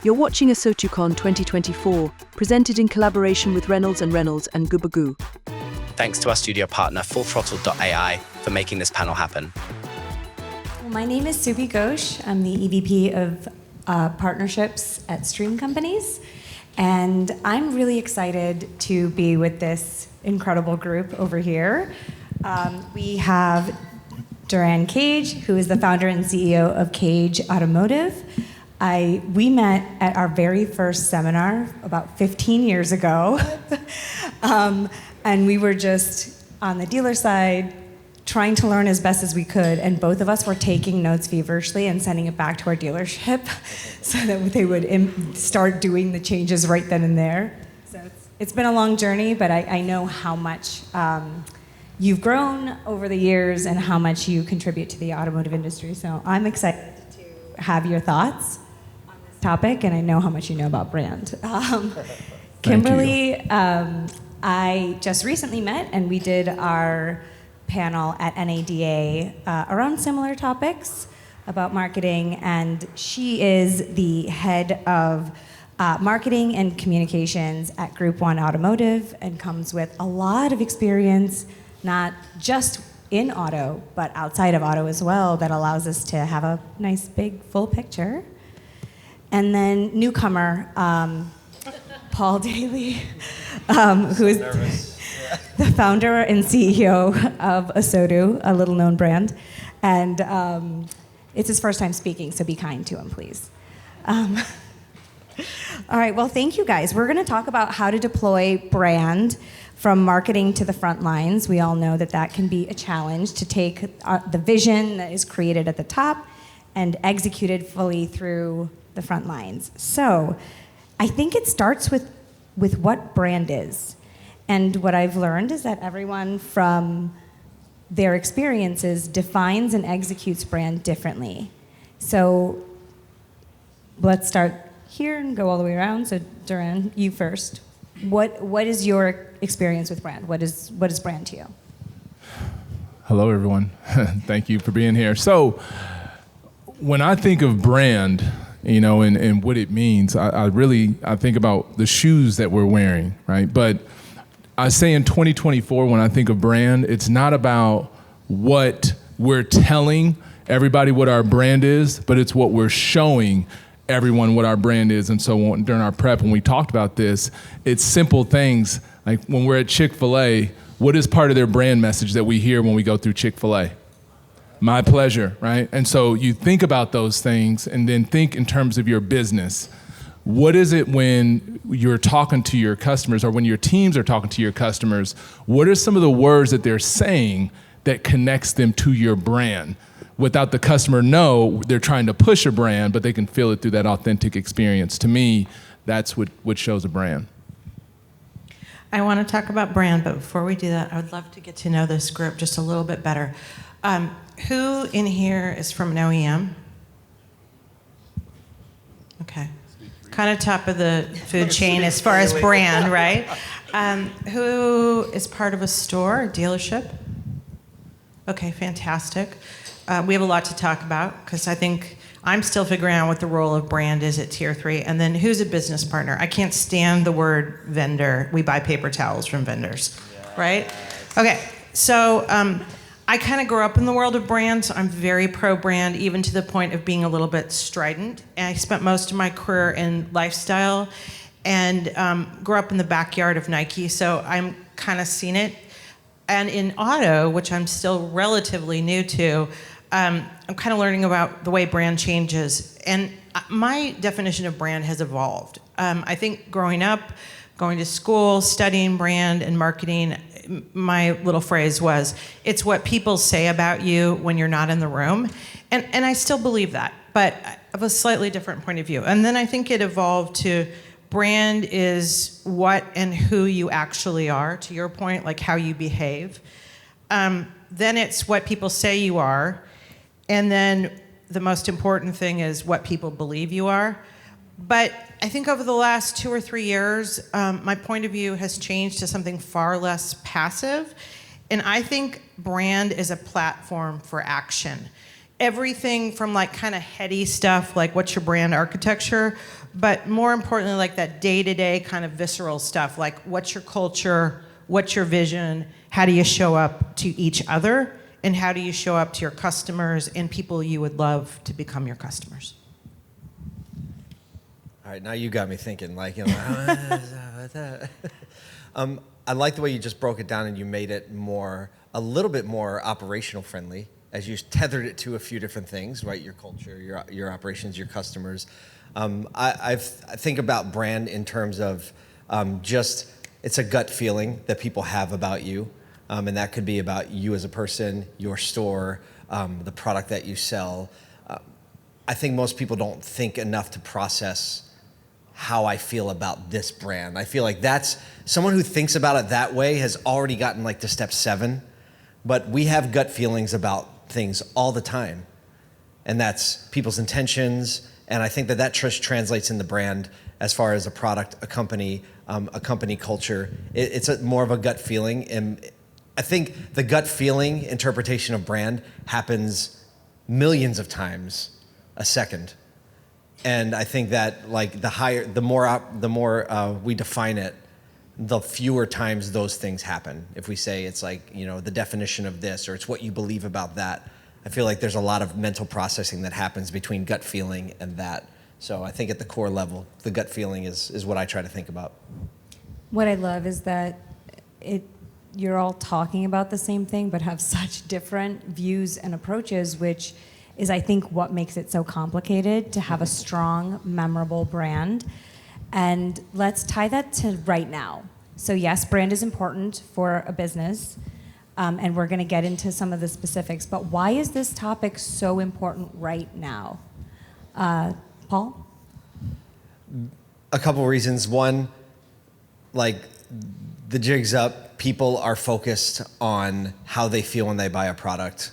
You're watching ASOTUCon 2024, presented in collaboration with Reynolds and Reynolds and Gubagoo. Thanks to our studio partner, fullthrottle.ai, for making this panel happen. Well, my name is Subi Ghosh. I'm the EVP of Partnerships at Stream Companies. And I'm really excited to be with this incredible group over here. We have Duran Cage, who is the founder and CEO of Cage Automotive. We met at our very first seminar about 15 years ago. And we were just on the dealer side, trying to learn as best as we could, and both of us were taking notes feverishly and sending it back to our dealership so that they would start doing the changes right then and there. So it's been a long journey, but I know how much you've grown over the years and how much you contribute to the automotive industry. So I'm excited to have your thoughts on this topic, and I know how much you know about brand. Kimberly, I just recently met, and we did our panel at NADA around similar topics about marketing, and she is the head of marketing and communications at Group 1 Automotive and comes with a lot of experience, not just in auto, but outside of auto as well, that allows us to have a nice, big, full picture. And then newcomer, Paul Daly, who is the founder and CEO of ASOTU, a little-known brand. And it's his first time speaking, so be kind to him, please. All right, well, thank you, guys. We're going to talk about how to deploy brand from marketing to the front lines. We all know that that can be a challenge to take the vision that is created at the top and executed fully through the front lines. So I think it starts with what brand is. And what I've learned is that everyone from their experiences defines and executes brand differently. So let's start here and go all the way around. So Duran, you first. What is your experience with brand? What is brand to you? Hello, everyone. Thank you for being here. So when I think of brand, and what it means, I think about the shoes that we're wearing, right? But I say in 2024, when I think of brand, it's not about what we're telling everybody what our brand is, but it's what we're showing everyone what our brand is. And so during our prep, when we talked about this, it's simple things like when we're at Chick-fil-A, what is part of their brand message that we hear when we go through Chick-fil-A? My pleasure, right? And so you think about those things and then think in terms of your business. What is it when you're talking to your customers or when your teams are talking to your customers? What are some of the words that they're saying that connects them to your brand? Without the customer know they're trying to push a brand, but they can feel it through that authentic experience. To me, that's what shows a brand. I want to talk about brand, but before we do that, I would love to get to know this group just a little bit better. Who in here is from an OEM? Okay. Kind of top of the food chain as far as brand, right? Who is part of a store, a dealership? Okay, fantastic. We have a lot to talk about because I think I'm still figuring out what the role of brand is at Tier 3. And then who's a business partner? I can't stand the word vendor. We buy paper towels from vendors, right? Okay, so I kind of grew up in the world of brand, so I'm very pro-brand, even to the point of being a little bit strident. And I spent most of my career in lifestyle and grew up in the backyard of Nike, so I'm kind of seen it. And in auto, which I'm still relatively new to, I'm kind of learning about the way brand changes. And my definition of brand has evolved. I think growing up, going to school, studying brand and marketing, my little phrase was, it's what people say about you when you're not in the room. And I still believe that, but I have a slightly different point of view. And then I think it evolved to brand is what and who you actually are, to your point, like how you behave. Then it's what people say you are. And then the most important thing is what people believe you are. But I think over the last 2 or 3 years, my point of view has changed to something far less passive. And I think brand is a platform for action. everything from like kind of heady stuff, like what's your brand architecture, but more importantly, like that day-to-day kind of visceral stuff, like what's your culture, what's your vision, how do you show up to each other, and how do you show up to your customers and people you would love to become your customers. All right, now you got me thinking, like, you know, I like the way you just broke it down and you made it a little bit more operational friendly, as you tethered it to a few different things, right? Your culture, your operations, your customers. I think about brand in terms of just, it's a gut feeling that people have about you. And that could be about you as a person, your store, the product that you sell. I think most people don't think enough to process how I feel about this brand. I feel like that's, someone who thinks about it that way has already gotten like to step 7, but we have gut feelings about things all the time. And that's people's intentions, and I think that just translates in the brand as far as a product, a company culture. It's more of a gut feeling, and I think the gut feeling interpretation of brand happens millions of times a second. And I think that like the more we define it, the fewer times those things happen. If we say it's like, you know, the definition of this, or it's what you believe about that, I feel like there's a lot of mental processing that happens between gut feeling and that. So I think at the core level, the gut feeling is what I try to think about. What I love is that you're all talking about the same thing, but have such different views and approaches, which is, I think, what makes it so complicated to have a strong, memorable brand. And let's tie that to right now. So yes, brand is important for a business, and we're going to get into some of the specifics, but why is this topic so important right now? Paul? A couple reasons. One, like, the jig's up. People are focused on how they feel when they buy a product,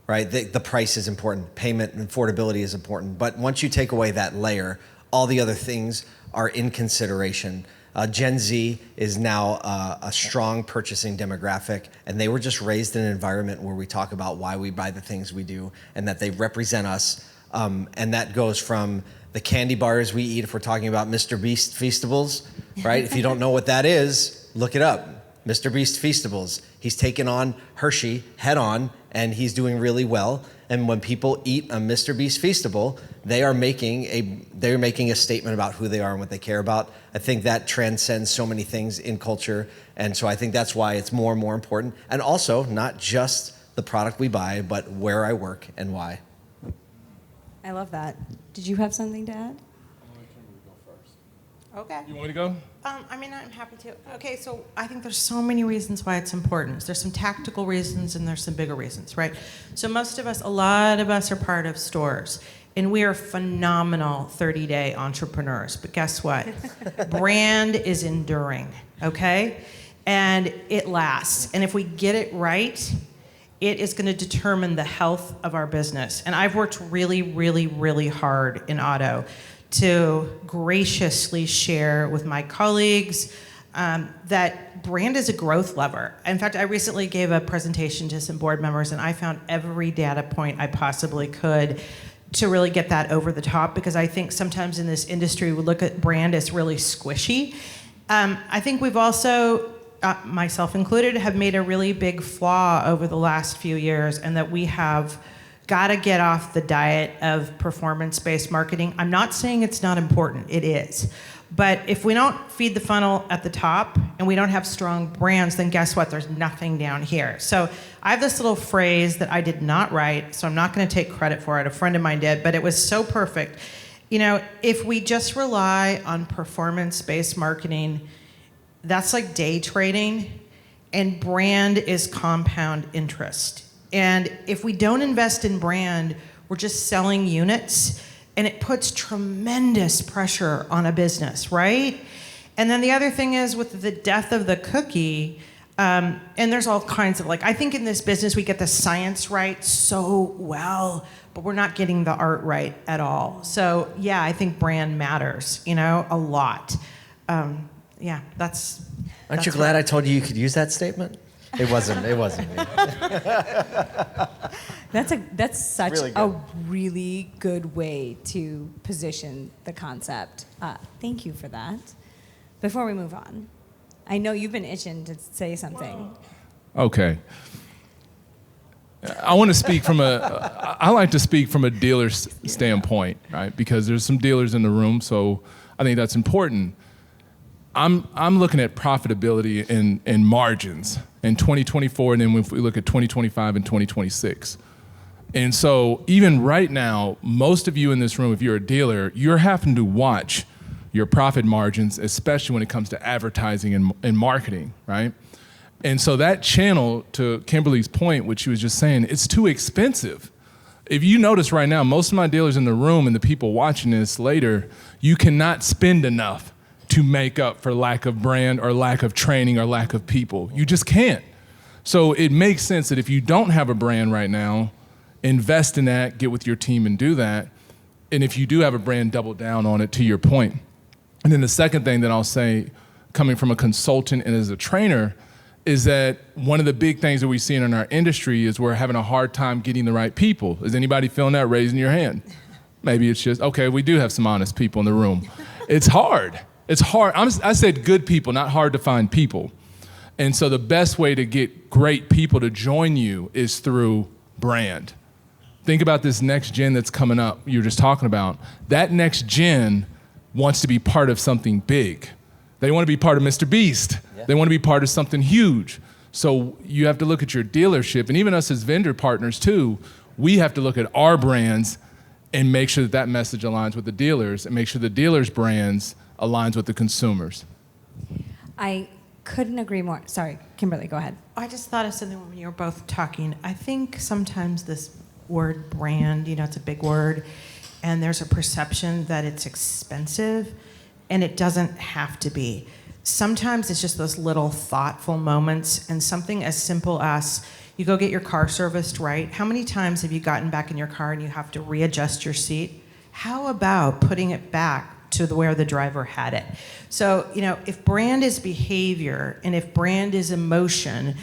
right? The price is important. Payment and affordability is important. But once you take away that layer, all the other things are in consideration. Gen Z is now a strong purchasing demographic, and they were just raised in an environment where we talk about why we buy the things we do and that they represent us. And that goes from the candy bars we eat, if we're talking about Mr. Beast Feastables, right? If you don't know what that is, look it up. Mr. Beast Feastables. He's taken on Hershey head on, and he's doing really well. And when people eat a Mr. Beast Feastable, they're making a statement about who they are and what they care about. I think that transcends so many things in culture, and so I think that's why it's more and more important. And also, not just the product we buy, but where I work and why. I love that. Did you have something to add? Okay. You want me to go? I mean, I'm happy to. Okay, so I think there's so many reasons why it's important. There's some tactical reasons and there's some bigger reasons, right? So a lot of us are part of stores, and we are phenomenal 30-day entrepreneurs. But guess what? Brand is enduring, okay? And it lasts. And if we get it right, it is going to determine the health of our business. And I've worked really, really, really hard in auto to graciously share with my colleagues that brand is a growth lever. In fact, I recently gave a presentation to some board members, and I found every data point I possibly could to really get that over the top, because I think sometimes in this industry we look at brand as really squishy. I think we've also, myself included, have made a really big flaw over the last few years, and that we have got to get off the diet of performance-based marketing. I'm not saying it's not important, it is. But if we don't feed the funnel at the top and we don't have strong brands, then guess what? There's nothing down here. So I have this little phrase that I did not write, so I'm not going to take credit for it. A friend of mine did, but it was so perfect. You know, if we just rely on performance-based marketing, that's like day trading, and brand is compound interest. And if we don't invest in brand, we're just selling units, and it puts tremendous pressure on a business, right? And then the other thing is, with the death of the cookie, and there's all kinds of, like, I think in this business we get the science right so well, but we're not getting the art right at all. So yeah, I think brand matters, you know, a lot. Yeah, that's Aren't you glad I told you could use that statement? It wasn't me. That's such Really a good. really good way to position the concept. Thank you for that. Before we move on, I know you've been itching to say something. Okay. I want to speak from I like to speak from a dealer's standpoint, right? Because there's some dealers in the room, so I think that's important. I'm looking at profitability and margins in 2024, and then if we look at 2025 and 2026. And so even right now, most of you in this room, if you're a dealer, you're having to watch your profit margins, especially when it comes to advertising and marketing, right? And so that channel, to Kimberly's point, which she was just saying, it's too expensive. If you notice right now, most of my dealers in the room and the people watching this later, you cannot spend enough to make up for lack of brand or lack of training or lack of people. You just can't. So it makes sense that if you don't have a brand right now, invest in that, get with your team and do that. And if you do have a brand, double down on it, to your point. And then the second thing that I'll say, coming from a consultant and as a trainer, is that one of the big things that we see in our industry is we're having a hard time getting the right people. Is anybody feeling that? Raising your hand. Maybe it's just, okay, we do have some honest people in the room. It's hard. It's hard. I said good people, not hard to find people. And so the best way to get great people to join you is through brand. Think about this next gen that's coming up, you were just talking about. That next gen wants to be part of something big. They want to be part of Mr. Beast. Yeah. They want to be part of something huge. So you have to look at your dealership, and even us as vendor partners too, we have to look at our brands and make sure that that message aligns with the dealers and make sure the dealers' brands aligns with the consumers. I couldn't agree more. Sorry, Kimberly, go ahead. I just thought of something when you were both talking. I think sometimes this word brand, it's a big word, and there's a perception that it's expensive, and it doesn't have to be. Sometimes it's just those little thoughtful moments, and something as simple as you go get your car serviced, right? How many times have you gotten back in your car and you have to readjust your seat? How about putting it back to where the driver had it? So, if brand is behavior and if brand is emotion,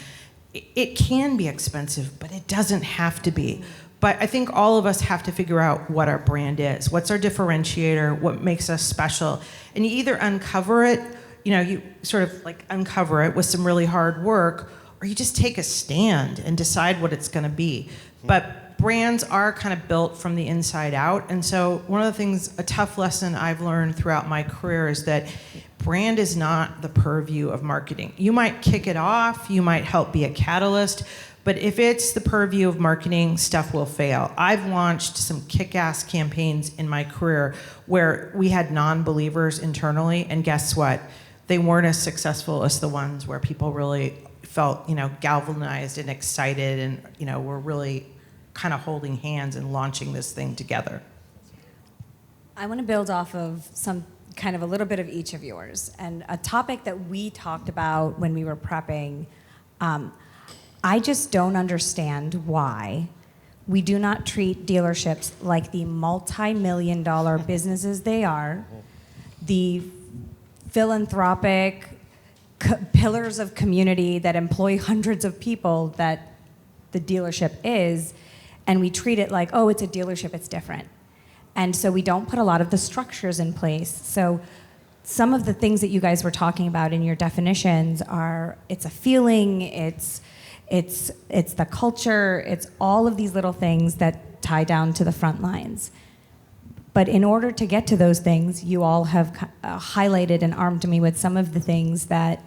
it can be expensive, but it doesn't have to be. But I think all of us have to figure out what our brand is. What's our differentiator? What makes us special? And you either uncover it, you sort of like uncover it with some really hard work, or you just take a stand and decide what it's going to be. But brands are kind of built from the inside out. And so one of the things, a tough lesson I've learned throughout my career is that brand is not the purview of marketing. You might kick it off, you might help be a catalyst, but if it's the purview of marketing, stuff will fail. I've launched some kick-ass campaigns in my career where we had non-believers internally, and guess what? They weren't as successful as the ones where people really felt, galvanized and excited and, were really kind of holding hands and launching this thing together. I want to build off of some kind of a little bit of each of yours. And a topic that we talked about when we were prepping, I just don't understand why we do not treat dealerships like the multi-million-dollar businesses they are, the philanthropic pillars of community that employ hundreds of people that the dealership is, and we treat it like, oh, it's a dealership, it's different. And so we don't put a lot of the structures in place. So some of the things that you guys were talking about in your definitions are, it's a feeling, it's the culture, it's all of these little things that tie down to the front lines. But in order to get to those things, you all have highlighted and armed me with some of the things that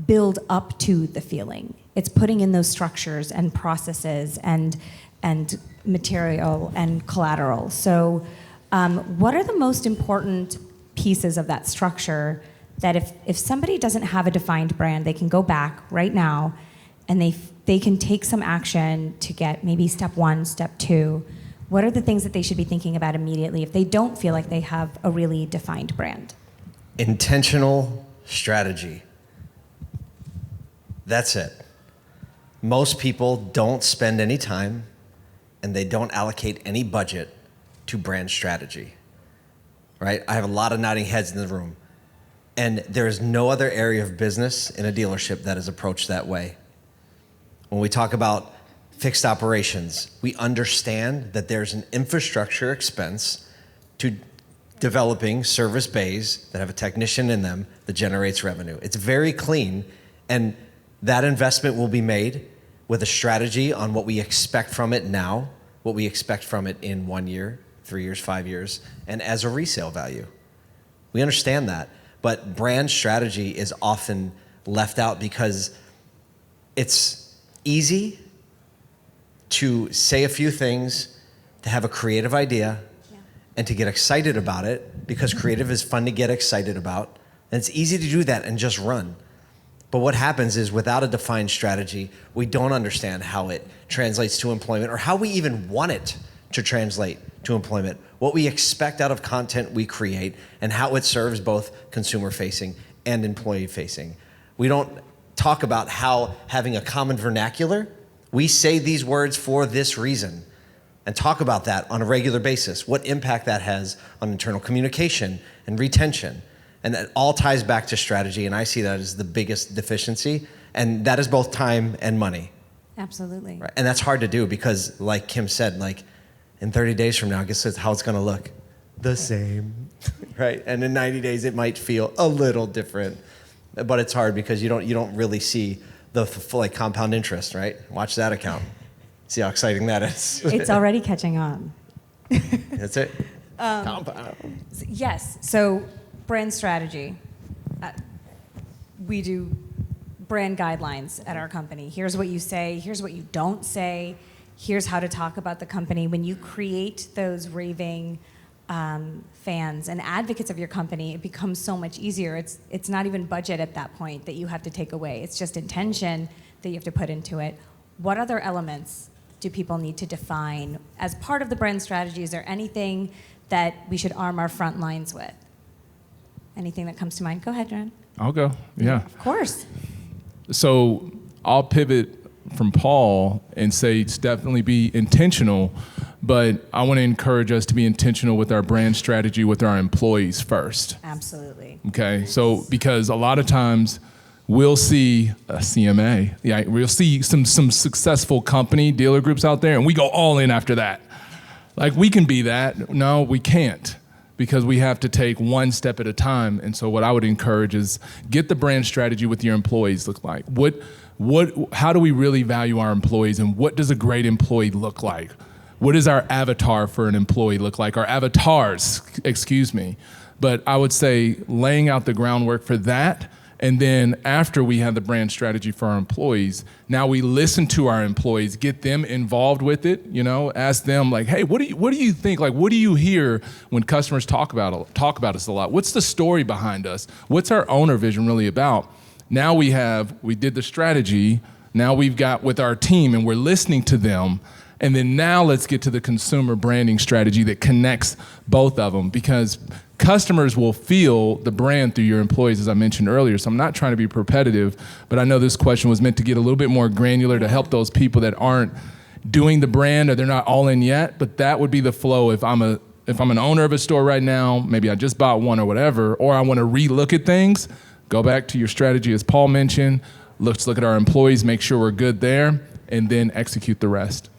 build up to the feeling. It's putting in those structures and processes and material and collateral. So what are the most important pieces of that structure that if somebody doesn't have a defined brand, they can go back right now and they can take some action to get maybe step 1, step 2. What are the things that they should be thinking about immediately if they don't feel like they have a really defined brand? Intentional strategy. That's it. Most people don't spend any time and they don't allocate any budget to brand strategy, right? I have a lot of nodding heads in the room. And there is no other area of business in a dealership that is approached that way. When we talk about fixed operations, we understand that there's an infrastructure expense to developing service bays that have a technician in them that generates revenue. It's very clean, and that investment will be made with a strategy on what we expect from it now, what we expect from it in 1 year, 3 years, 5 years, and as a resale value. We understand that, but brand strategy is often left out because it's easy to say a few things, to have a creative idea, and to get excited about it, because creative is fun to get excited about. And it's easy to do that and just run. But what happens is, without a defined strategy, we don't understand how it translates to employment, or how we even want it to translate to employment, what we expect out of content we create, and how it serves both consumer-facing and employee-facing. We don't talk about how having a common vernacular, we say these words for this reason, and talk about that on a regular basis, what impact that has on internal communication and retention. And that all ties back to strategy, and I see that as the biggest deficiency, and that is both time and money. Absolutely. Right? And that's hard to do because, like Kim said, like in 30 days from now, guess how it's gonna look? The same, right? And in 90 days, it might feel a little different, but it's hard because you don't really see the full, like, compound interest, right? Watch that account. See how exciting that is. It's already catching on. That's it. Compound. Yes. So brand strategy. We do brand guidelines at our company. Here's what you say. Here's what you don't say. Here's how to talk about the company. When you create those raving fans and advocates of your company, it becomes so much easier. It's not even budget at that point that you have to take away. It's just intention that you have to put into it. What other elements do people need to define as part of the brand strategy? Is there anything that we should arm our front lines with? Anything that comes to mind? Go ahead, John. I'll go. Yeah. Of course. So I'll pivot from Paul and say it's definitely be intentional, but I want to encourage us to be intentional with our brand strategy with our employees first. Absolutely. Okay. So because a lot of times we'll see a CMA, we'll see some successful company dealer groups out there, and we go all in after that. Like, we can be that. No, we can't, because we have to take one step at a time. And so what I would encourage is get the brand strategy with your employees look like. How do we really value our employees, and what does a great employee look like? What does our avatar for an employee look like? Our avatars, excuse me. But I would say laying out the groundwork for that. And then after we have the brand strategy for our employees, now we listen to our employees, get them involved with it, ask them, like, hey, what do you think? Like, what do you hear when customers talk about us a lot? What's the story behind us? What's our owner vision really about? Now we did the strategy, now we've got with our team, and we're listening to them. And then now let's get to the consumer branding strategy that connects both of them, because customers will feel the brand through your employees, as I mentioned earlier. So I'm not trying to be repetitive, but I know this question was meant to get a little bit more granular to help those people that aren't doing the brand or they're not all in yet. But that would be the flow. If I'm an owner of a store right now, maybe I just bought one or whatever, or I want to relook at things, go back to your strategy as Paul mentioned. Let's look at our employees, make sure we're good there, and then execute the rest.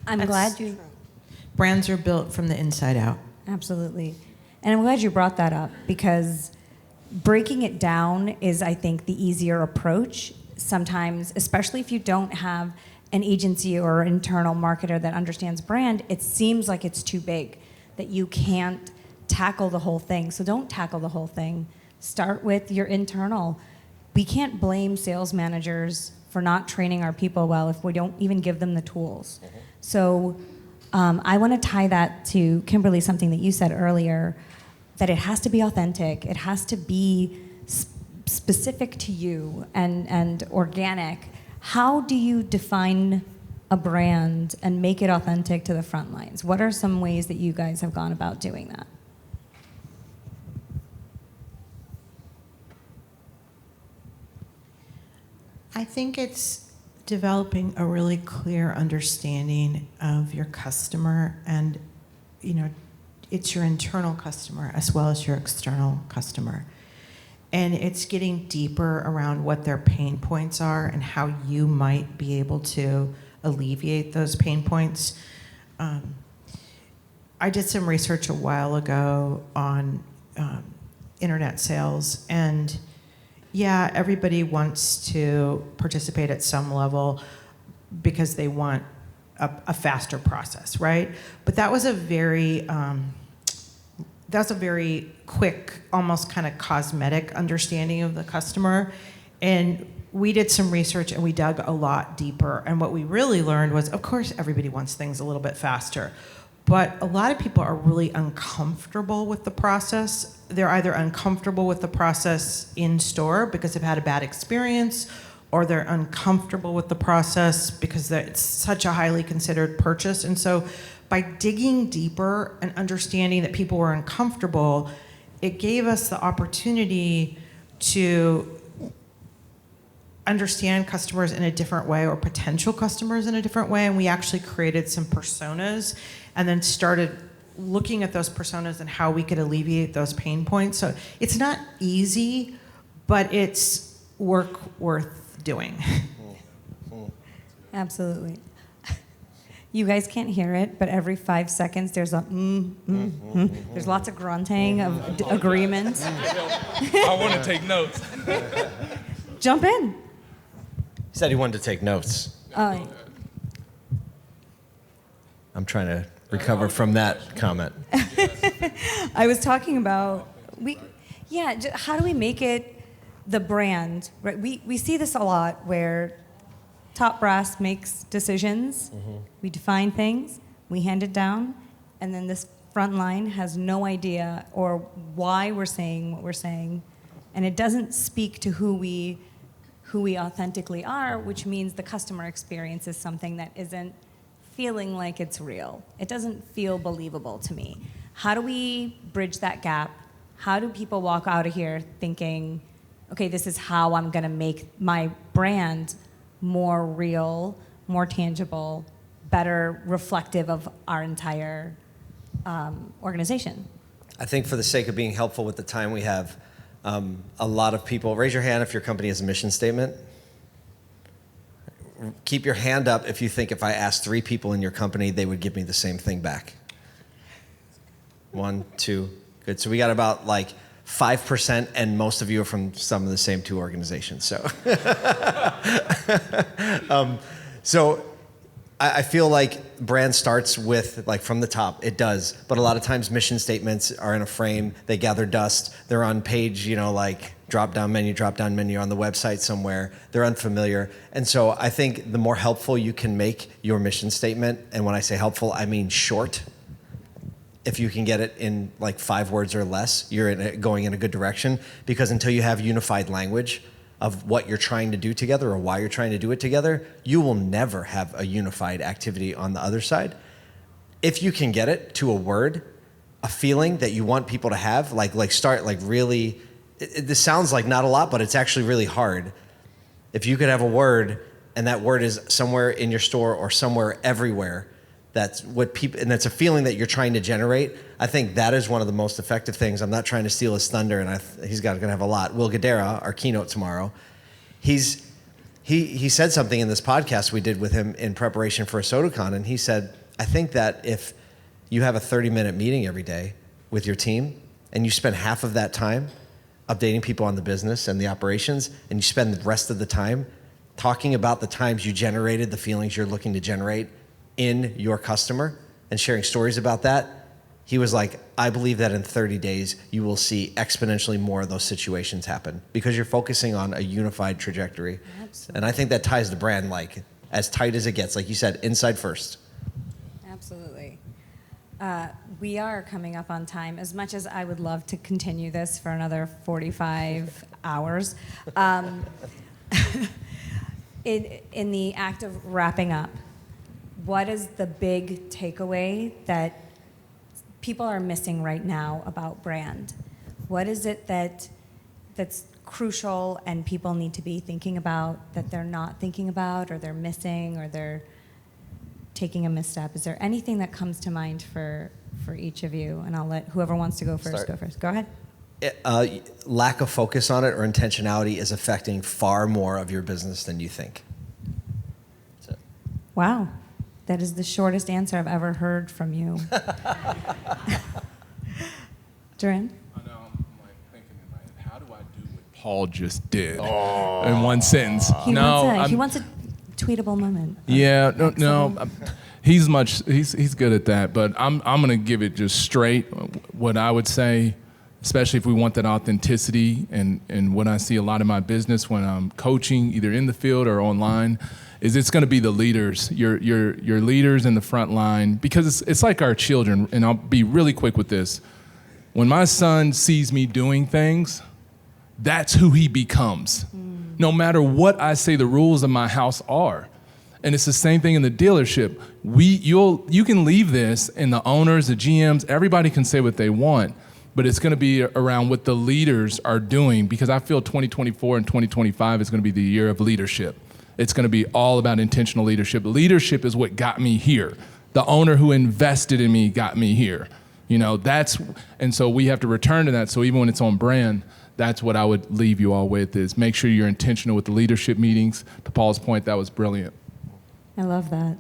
I'm glad you... Brands are built from the inside out. Absolutely. And I'm glad you brought that up, because breaking it down is, I think, the easier approach. Sometimes, especially if you don't have an agency or internal marketer that understands brand, it seems like it's too big, that you can't tackle the whole thing. So don't tackle the whole thing. Start with your internal. We can't blame sales managers for not training our people well if we don't even give them the tools. So I want to tie that to, Kimberly, something that you said earlier, that it has to be authentic. It has to be specific to you and organic. How do you define a brand and make it authentic to the front lines? What are some ways that you guys have gone about doing that? I think it's developing a really clear understanding of your customer, and it's your internal customer as well as your external customer. and it's getting deeper around what their pain points are and how you might be able to alleviate those pain points. I did some research a while ago on internet sales, and yeah, everybody wants to participate at some level because they want a faster process, right? But that was a very quick, almost kind of cosmetic understanding of the customer. And we did some research and we dug a lot deeper. And what we really learned was, of course, everybody wants things a little bit faster. But a lot of people are really uncomfortable with the process. They're either uncomfortable with the process in store because they've had a bad experience, or they're uncomfortable with the process because it's such a highly considered purchase. And so by digging deeper and understanding that people were uncomfortable, it gave us the opportunity to understand customers in a different way, or potential customers in a different way. And we actually created some personas and then started looking at those personas and how we could alleviate those pain points. So it's not easy, but it's work worth doing. Absolutely. You guys can't hear it, but every 5 seconds there's a There's lots of grunting of agreement. I want to take notes. Jump in. He said he wanted to take notes. I'm trying to recover from that comment. I was talking about how do we make it the brand? Right? We see this a lot where top brass makes decisions. Mm-hmm. We define things, we hand it down, and then this front line has no idea or why we're saying what we're saying, and it doesn't speak to who we authentically are, which means the customer experience is something that isn't feeling like it's real. It doesn't feel believable to me. How do we bridge that gap? How do people walk out of here thinking, okay, this is how I'm gonna make my brand more real, more tangible, better reflective of our entire organization? I think for the sake of being helpful with the time we have, a lot of people, raise your hand if your company has a mission statement. Keep your hand up if you think if I asked 3 people in your company, they would give me the same thing back. 1, 2, good. So we got about like 5%, and most of you are from some of the same 2 organizations. So, I feel like brand starts with, like, from the top. It does. But a lot of times mission statements are in a frame. They gather dust. They're on page, like drop-down menu on the website somewhere. They're unfamiliar. And so I think the more helpful you can make your mission statement, and when I say helpful, I mean short. If you can get it in like 5 words or less, you're going in a good direction. Because until you have unified language of what you're trying to do together or why you're trying to do it together, you will never have a unified activity on the other side. If you can get it to a word, a feeling that you want people to have, start really, this sounds like not a lot, but it's actually really hard. If you could have a word, and that word is somewhere in your store or somewhere everywhere, that's what people, and that's a feeling that you're trying to generate. I think that is one of the most effective things. I'm not trying to steal his thunder, and he's going to have a lot. Will Guidera, our keynote tomorrow, he said something in this podcast we did with him in preparation for ASOTUCon, and he said, I think that if you have a 30-minute meeting every day with your team, and you spend half of that time updating people on the business and the operations, and you spend the rest of the time talking about the times you generated the feelings you're looking to generate in your customer and sharing stories about that, he was like, I believe that in 30 days, you will see exponentially more of those situations happen because you're focusing on a unified trajectory. Absolutely. And I think that ties the brand like as tight as it gets. Like you said, inside first. Absolutely. We are coming up on time. As much as I would love to continue this for another 45 hours, in the act of wrapping up, what is the big takeaway that people are missing right now about brand? What is it that's crucial and people need to be thinking about that they're not thinking about, or they're missing, or they're taking a misstep? Is there anything that comes to mind for each of you? And I'll let whoever wants to go first go first. Go ahead. lack of focus on it or intentionality is affecting far more of your business than you think. That's it. Wow. That is the shortest answer I've ever heard from you. Duran? I know, I'm like thinking in my head, how do I do what Paul just did in one sentence? He wants a tweetable moment. Yeah, no. He's good at that, but I'm gonna give it just straight. What I would say, especially if we want that authenticity, and what I see a lot in my business when I'm coaching, either in the field or online, is it's gonna be the leaders, your leaders in the front line, because it's like our children. And I'll be really quick with this. When my son sees me doing things, that's who he becomes. No matter what I say the rules of my house are. And it's the same thing in the dealership. You can leave this, and the owners, the GMs, everybody can say what they want, but it's gonna be around what the leaders are doing, because I feel 2024 and 2025 is gonna be the year of leadership. It's gonna be all about intentional leadership. Leadership is what got me here. The owner who invested in me got me here. And so we have to return to that. So even when it's on brand, that's what I would leave you all with, is make sure you're intentional with the leadership meetings. To Paul's point, that was brilliant. I love that.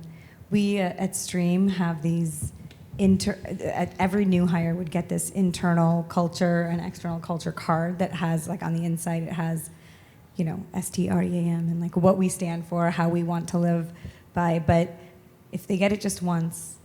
We at Stream have these, every new hire would get this internal culture and external culture card that has, like, on the inside, it has, STREAM and like what we stand for, how we want to live by. But if they get it just once,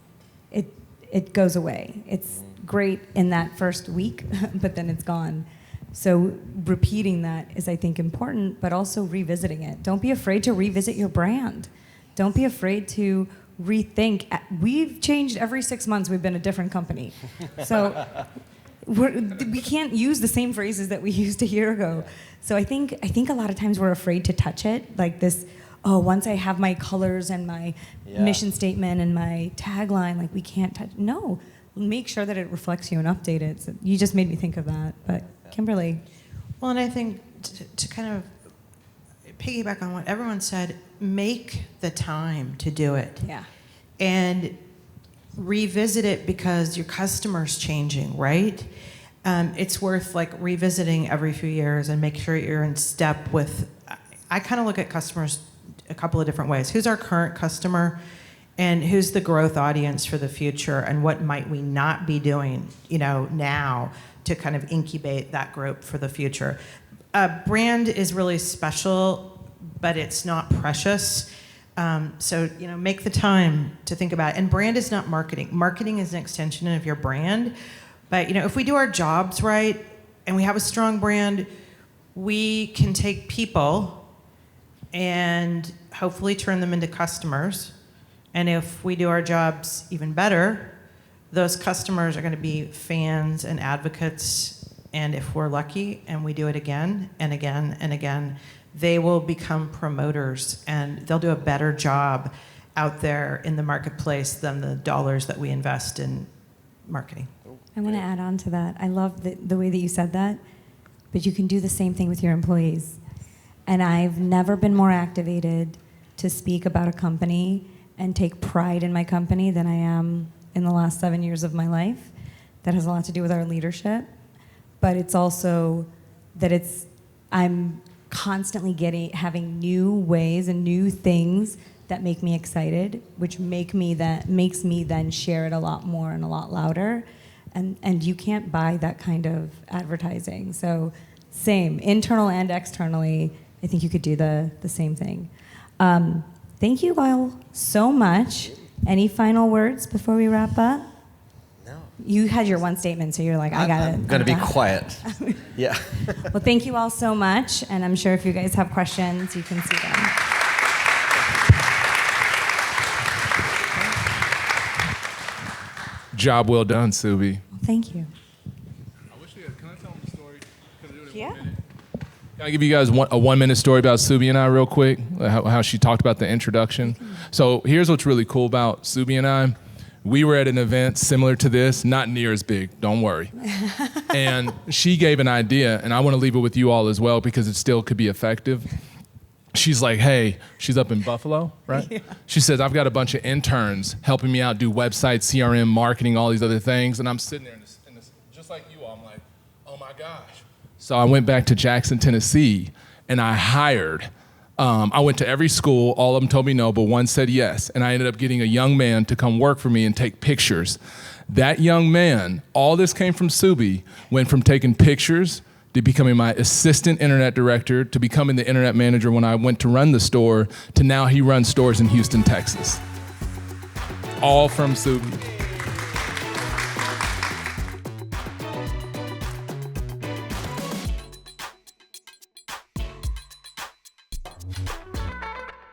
it goes away. It's great in that first week, but then it's gone. So repeating that is, I think, important, but also revisiting it. Don't be afraid to revisit your brand. Don't be afraid to rethink. We've changed every 6 months. We've been a different company. So we can't use the same phrases that we used a year ago. So I think a lot of times we're afraid to touch it, like this, once I have my colors and my mission statement and my tagline, like, we can't touch. No, make sure that it reflects you and update it. So you just made me think of that. But Kimberly. Well, and I think to kind of piggyback on what everyone said, make the time to do it. Yeah. And revisit it, because your customer's changing, right? It's worth like revisiting every few years and make sure you're in step with. I kind of look at customers a couple of different ways. Who's our current customer, and who's the growth audience for the future, and what might we not be doing, now to kind of incubate that group for the future. Brand is really special, but it's not precious. So make the time to think about it. And brand is not marketing. Marketing is an extension of your brand. But if we do our jobs right and we have a strong brand, we can take people and hopefully turn them into customers. And if we do our jobs even better, those customers are going to be fans and advocates. And if we're lucky and we do it again and again and again, they will become promoters, and they'll do a better job out there in the marketplace than the dollars that we invest in marketing. I want to add on to that. I love the way that you said that, but you can do the same thing with your employees. And I've never been more activated to speak about a company and take pride in my company than I am in the last 7 years of my life. That has a lot to do with our leadership, but it's also that I'm constantly having new ways and new things that make me excited, which makes me then share it a lot more and a lot louder. And you can't buy that kind of advertising. So same, internal and externally, I think you could do the same thing. Thank you all so much. Any final words before we wrap up? No. You had your one statement, so you're like, I got it. I'm going to be quiet. Yeah. Well, thank you all so much. And I'm sure if you guys have questions, you can see them. Job well done, Subi. Thank you. I wish can I tell them the story? Can I do it in Yeah. 1 minute? Can I give you guys a 1 minute story about Subi and I real quick? How she talked about the introduction. So here's what's really cool about Subi and I. We were at an event similar to this, not near as big, don't worry. And she gave an idea, and I want to leave it with you all as well because it still could be effective. She's like, hey, she's up in Buffalo, right? Yeah. She says, I've got a bunch of interns helping me out do websites, CRM, marketing, all these other things. And I'm sitting there in this just like you all. I'm like, oh my gosh. So I went back to Jackson, Tennessee, and I hired. I went to every school. All of them told me no, but one said yes. And I ended up getting a young man to come work for me and take pictures. That young man, all this came from Subi, went from taking pictures to becoming my assistant internet director, to becoming the internet manager when I went to run the store, to now he runs stores in Houston, Texas. All from Subi.